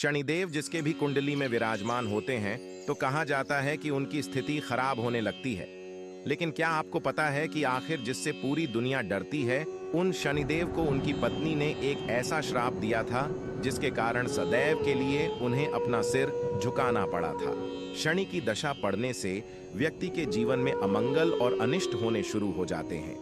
शनिदेव जिसके भी कुंडली में विराजमान होते हैं तो कहा जाता है कि उनकी स्थिति खराब होने लगती है। लेकिन क्या आपको पता है कि आखिर जिससे पूरी दुनिया डरती है, उन शनिदेव को उनकी पत्नी ने एक ऐसा श्राप दिया था जिसके कारण सदैव के लिए उन्हें अपना सिर झुकाना पड़ा था। शनि की दशा पड़ने से व्यक्ति के जीवन में अमंगल और अनिष्ट होने शुरू हो जाते हैं।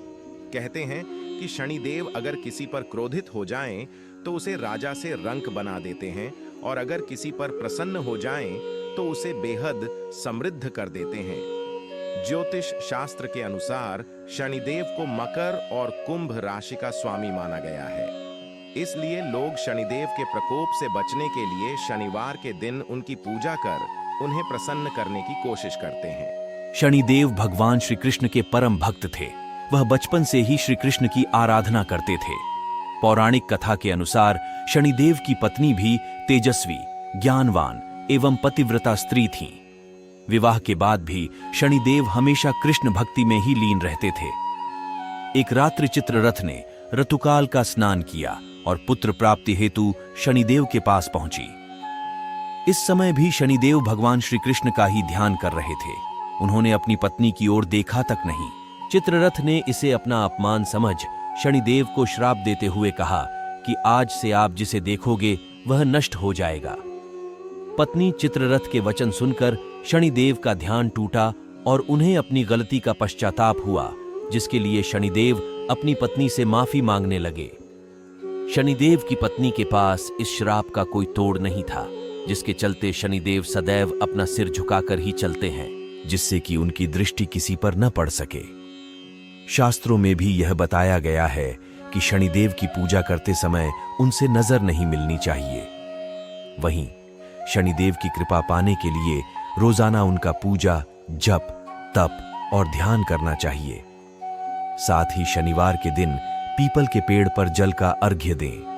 कहते हैं कि शनिदेव अगर किसी पर क्रोधित हो जाएं तो उसे राजा से रंक बना देते हैं, और अगर किसी पर प्रसन्न हो जाएं तो उसे बेहद समृद्ध कर देते हैं। ज्योतिष शास्त्र के अनुसार शनिदेव को मकर और कुंभ राशि का स्वामी माना गया है। इसलिए लोग शनिदेव के प्रकोप से बचने के लिए शनिवार के दिन उनकी पूजा कर उन्हें प्रसन्न करने की कोशिश करते हैं। शनिदेव भगवान श्री कृष्ण के परम भक्त थे। वह बचपन से ही श्री कृष्ण की आराधना करते थे। पौराणिक कथा के अनुसार शनिदेव की पत्नी भी तेजस्वी, ज्ञानवान एवं पतिव्रता स्त्री थीं। विवाह के बाद भी शनिदेव हमेशा कृष्ण भक्ति में ही लीन रहते थे। एक रात्रि चित्ररथ ने ऋतुकाल का स्नान किया और पुत्र प्राप्ति हेतु शनिदेव के पास पहुंची। इस समय भी शनिदेव भगवान श्री कृष्ण का ही ध्यान कर रहे थे। उन्होंने अपनी पत्नी की ओर देखा तक नहीं। चित्ररथ ने इसे अपना अपमान समझ शनिदेव को श्राप देते हुए कहा कि आज से आप जिसे देखोगे वह नष्ट हो जाएगा। पत्नी चित्ररथ के वचन सुनकर शनिदेव का ध्यान टूटा और उन्हें अपनी गलती का पश्चाताप हुआ, जिसके लिए शनिदेव अपनी पत्नी से माफी मांगने लगे। शनिदेव की पत्नी के पास इस श्राप का कोई तोड़ नहीं था, जिसके चलते शनिदेव सदैव अपना सिर झुकाकर ही चलते हैं, जिससे कि उनकी दृष्टि किसी पर न पड़ सके। शास्त्रों में भी यह बताया गया है कि शनिदेव की पूजा करते समय उनसे नजर नहीं मिलनी चाहिए। वहीं शनिदेव की कृपा पाने के लिए रोजाना उनका पूजा, जप, तप और ध्यान करना चाहिए। साथ ही शनिवार के दिन पीपल के पेड़ पर जल का अर्घ्य दें।